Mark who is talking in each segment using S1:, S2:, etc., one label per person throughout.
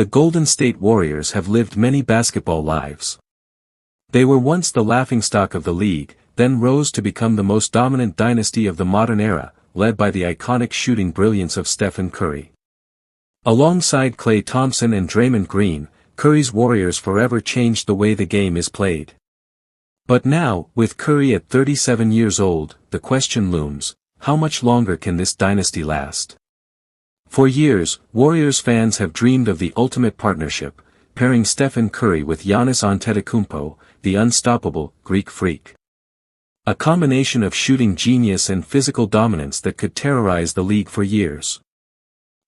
S1: The Golden State Warriors have lived many basketball lives. They were once the laughingstock of the league, then rose to become the most dominant dynasty of the modern era, led by the iconic shooting brilliance of Stephen Curry. Alongside Klay Thompson and Draymond Green, Curry's Warriors forever changed the way the game is played. But now, with Curry at 37 years old, the question looms, how much longer can this dynasty last? For years, Warriors fans have dreamed of the ultimate partnership, pairing Stephen Curry with Giannis Antetokounmpo, the unstoppable Greek freak. A combination of shooting genius and physical dominance that could terrorize the league for years.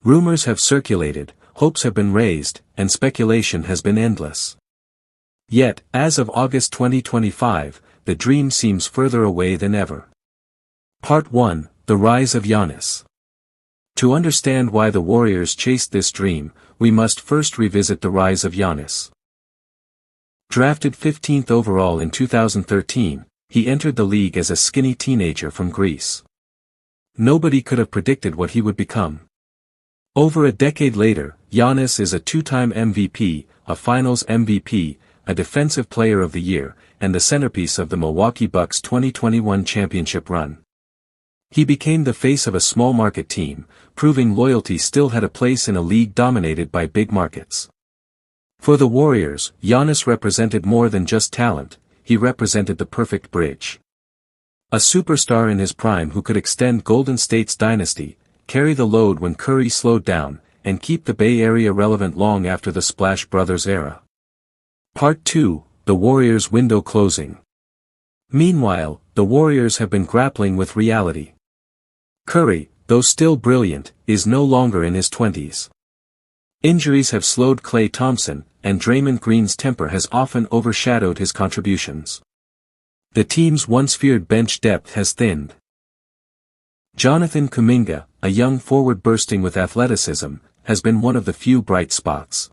S1: Rumors have circulated, hopes have been raised, and speculation has been endless. Yet, as of August 2025, the dream seems further away than ever. Part 1: The Rise of Giannis. To understand why the Warriors chased this dream, we must first revisit the rise of Giannis. Drafted 15th overall in 2013, he entered the league as a skinny teenager from Greece. Nobody could have predicted what he would become. Over a decade later, Giannis is a two-time MVP, a Finals MVP, a Defensive Player of the Year, and the centerpiece of the Milwaukee Bucks' 2021 championship run. He became the face of a small-market team, proving loyalty still had a place in a league dominated by big markets. For the Warriors, Giannis represented more than just talent, he represented the perfect bridge. A superstar in his prime who could extend Golden State's dynasty, carry the load when Curry slowed down, and keep the Bay Area relevant long after the Splash Brothers era. Part 2: The Warriors' window closing. Meanwhile, the Warriors have been grappling with reality. Curry, though still brilliant, is no longer in his 20s. Injuries have slowed Klay Thompson, and Draymond Green's temper has often overshadowed his contributions. The team's once feared bench depth has thinned. Jonathan Kuminga, a young forward bursting with athleticism, has been one of the few bright spots.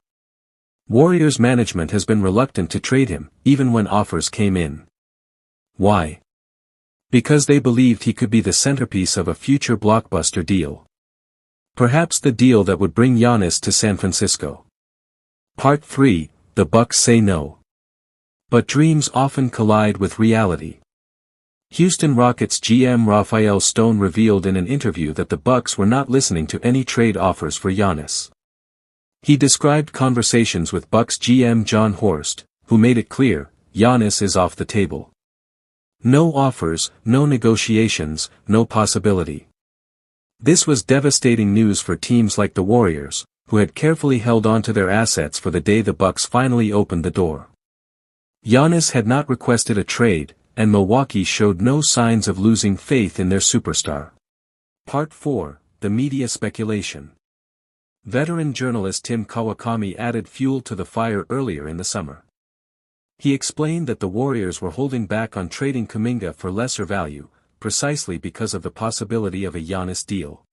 S1: Warriors management has been reluctant to trade him, even when offers came in. Why? Because they believed he could be the centerpiece of a future blockbuster deal. Perhaps the deal that would bring Giannis to San Francisco. Part 3: The Bucks say no. But dreams often collide with reality. Houston Rockets GM Rafael Stone revealed in an interview that the Bucks were not listening to any trade offers for Giannis. He described conversations with Bucks GM John Horst, who made it clear, Giannis is off the table. No offers, no negotiations, no possibility. This was devastating news for teams like the Warriors, who had carefully held on to their assets for the day the Bucks finally opened the door. Giannis had not requested a trade, and Milwaukee showed no signs of losing faith in their superstar. Part 4: The Media Speculation. Veteran journalist Tim Kawakami added fuel to the fire earlier in the summer. He explained that the Warriors were holding back on trading Kuminga for lesser value, precisely because of the possibility of a Giannis deal.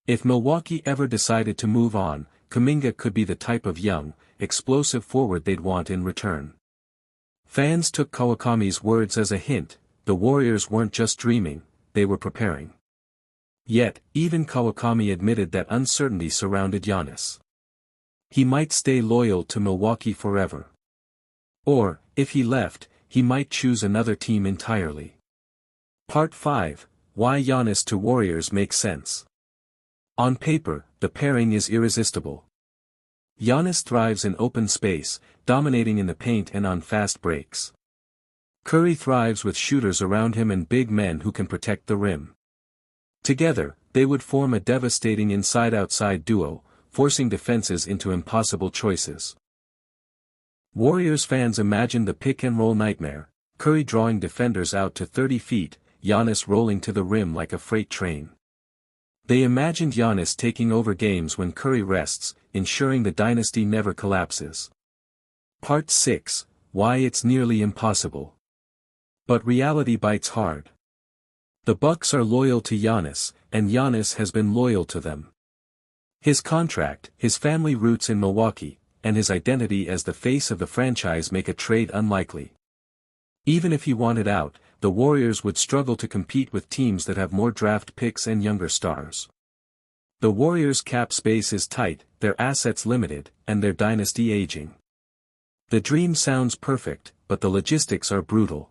S1: If Milwaukee ever decided to move on, Kuminga could be the type of young, explosive forward they'd want in return. Fans took Kawakami's words as a hint, the Warriors weren't just dreaming, they were preparing. Yet, even Kawakami admitted that uncertainty surrounded Giannis. He might stay loyal to Milwaukee forever. Or, if he left, he might choose another team entirely. Part 5: Why Giannis to Warriors makes sense. On paper, the pairing is irresistible. Giannis thrives in open space, dominating in the paint and on fast breaks. Curry thrives with shooters around him and big men who can protect the rim. Together, they would form a devastating inside-outside duo, forcing defenses into impossible choices. Warriors fans imagined the pick-and-roll nightmare, Curry drawing defenders out to 30 feet, Giannis rolling to the rim like a freight train. They imagined Giannis taking over games when Curry rests, ensuring the dynasty never collapses. Part 6: Why it's nearly impossible. But reality bites hard. The Bucks are loyal to Giannis, and Giannis has been loyal to them. His contract, his family roots in Milwaukee, and his identity as the face of the franchise make a trade unlikely. Even if he wanted out, the Warriors would struggle to compete with teams that have more draft picks and younger stars. The Warriors' cap space is tight, their assets limited, and their dynasty aging. The dream sounds perfect, but the logistics are brutal.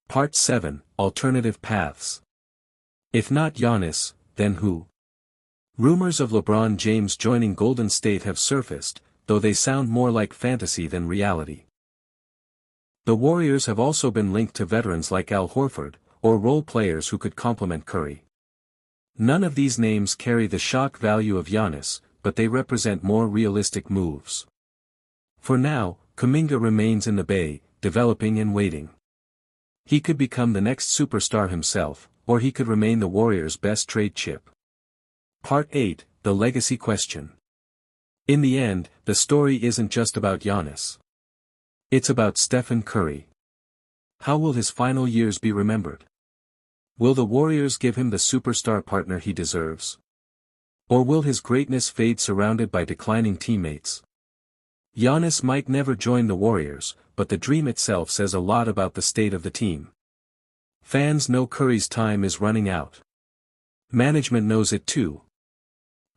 S1: Part 7, Alternative Paths. If not Giannis, then who? Rumors of LeBron James joining Golden State have surfaced, though they sound more like fantasy than reality. The Warriors have also been linked to veterans like Al Horford, or role players who could complement Curry. None of these names carry the shock value of Giannis, but they represent more realistic moves. For now, Kuminga remains in the Bay, developing and waiting. He could become the next superstar himself, or he could remain the Warriors' best trade chip. Part 8, The Legacy Question. In the end, the story isn't just about Giannis. It's about Stephen Curry. How will his final years be remembered? Will the Warriors give him the superstar partner he deserves? Or will his greatness fade surrounded by declining teammates? Giannis might never join the Warriors, but the dream itself says a lot about the state of the team. Fans know Curry's time is running out. Management knows it too.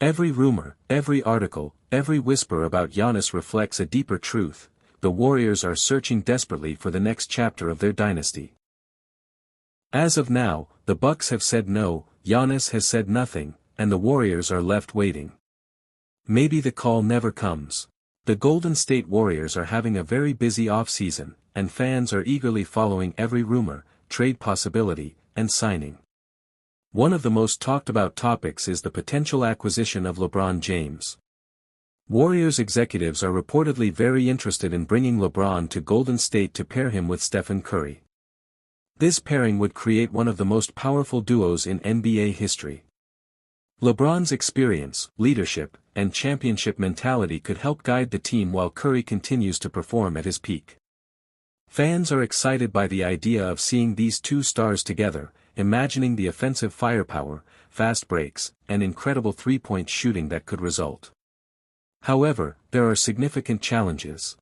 S1: Every rumor, every article, every whisper about Giannis reflects a deeper truth: the Warriors are searching desperately for the next chapter of their dynasty. As of now, the Bucks have said no, Giannis has said nothing, and the Warriors are left waiting. Maybe the call never comes. The Golden State Warriors are having a very busy off-season, and fans are eagerly following every rumor, trade possibility, and signing. One of the most talked about topics is the potential acquisition of LeBron James. Warriors executives are reportedly very interested in bringing LeBron to Golden State to pair him with Stephen Curry. This pairing would create one of the most powerful duos in NBA history. LeBron's experience, leadership, and championship mentality could help guide the team while Curry continues to perform at his peak. Fans are excited by the idea of seeing these two stars together, imagining the offensive firepower, fast breaks, and incredible three-point shooting that could result. However, there are significant challenges.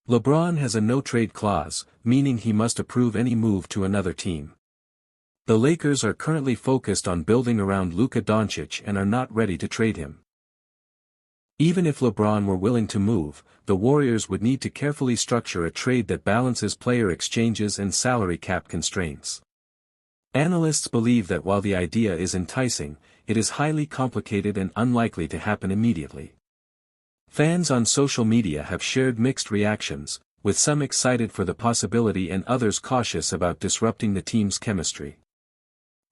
S1: LeBron has a no-trade clause, meaning he must approve any move to another team. The Lakers are currently focused on building around Luka Doncic and are not ready to trade him. Even if LeBron were willing to move, the Warriors would need to carefully structure a trade that balances player exchanges and salary cap constraints. Analysts believe that while the idea is enticing, it is highly complicated and unlikely to happen immediately. Fans on social media have shared mixed reactions, with some excited for the possibility and others cautious about disrupting the team's chemistry.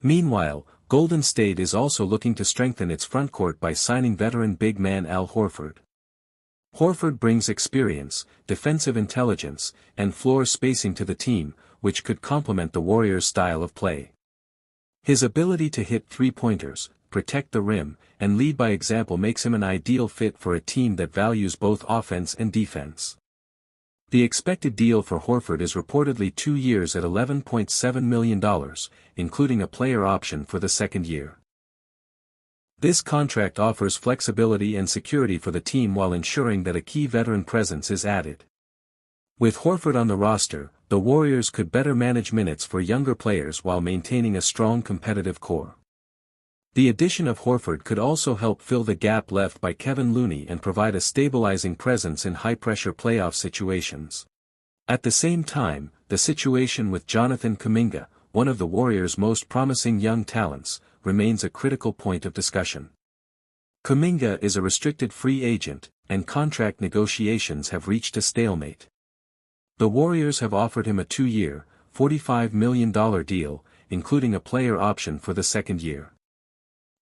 S1: Meanwhile, Golden State is also looking to strengthen its frontcourt by signing veteran big man Al Horford. Horford brings experience, defensive intelligence, and floor spacing to the team, which could complement the Warriors' style of play. His ability to hit three-pointers, protect the rim, and lead by example makes him an ideal fit for a team that values both offense and defense. The expected deal for Horford is reportedly 2 years at $11.7 million, including a player option for the second year. This contract offers flexibility and security for the team while ensuring that a key veteran presence is added. With Horford on the roster, the Warriors could better manage minutes for younger players while maintaining a strong competitive core. The addition of Horford could also help fill the gap left by Kevin Looney and provide a stabilizing presence in high-pressure playoff situations. At the same time, the situation with Jonathan Kuminga, one of the Warriors' most promising young talents, remains a critical point of discussion. Kuminga is a restricted free agent, and contract negotiations have reached a stalemate. The Warriors have offered him a 2-year, $45 million deal, including a player option for the second year.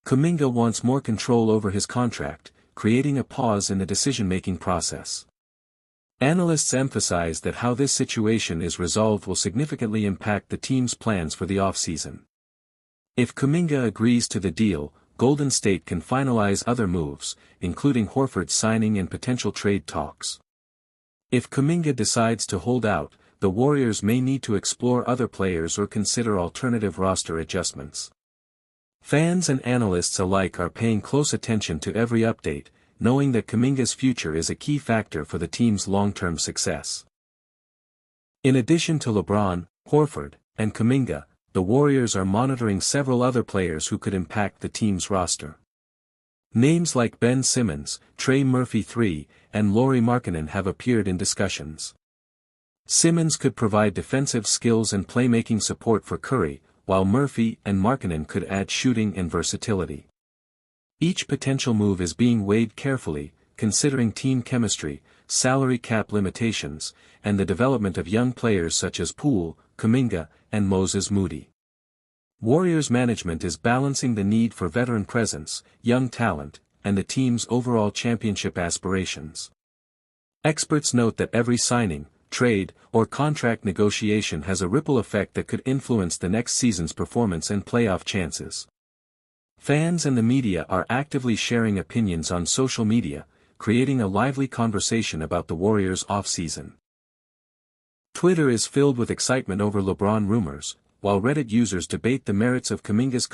S1: Kuminga wants more control over his contract, creating a pause in the decision-making process. Analysts emphasize that how this situation is resolved will significantly impact the team's plans for the offseason. If Kuminga agrees to the deal, Golden State can finalize other moves, including Horford's signing and potential trade talks. If Kuminga decides to hold out, the Warriors may need to explore other players or consider alternative roster adjustments. Fans and analysts alike are paying close attention to every update, knowing that Kuminga's future is a key factor for the team's long-term success. In addition to LeBron, Horford, and Kuminga, the Warriors are monitoring several other players who could impact the team's roster. Names like Ben Simmons, Trey Murphy III, and Lauri Markkanen have appeared in discussions. Simmons could provide defensive skills and playmaking support for Curry, while Murphy and Markkanen could add shooting and versatility. Each potential move is being weighed carefully, considering team chemistry, salary cap limitations, and the development of young players such as Poole, Kuminga, and Moses Moody. Warriors management is balancing the need for veteran presence, young talent, and the team's overall championship aspirations. Experts note that every signing, trade, or contract negotiation has a ripple effect that could influence the next season's performance and playoff chances. Fans and the media are actively sharing opinions on social media, creating a lively conversation about the Warriors' offseason. Twitter is filled with excitement over LeBron rumors, while Reddit users debate the merits of Kuminga's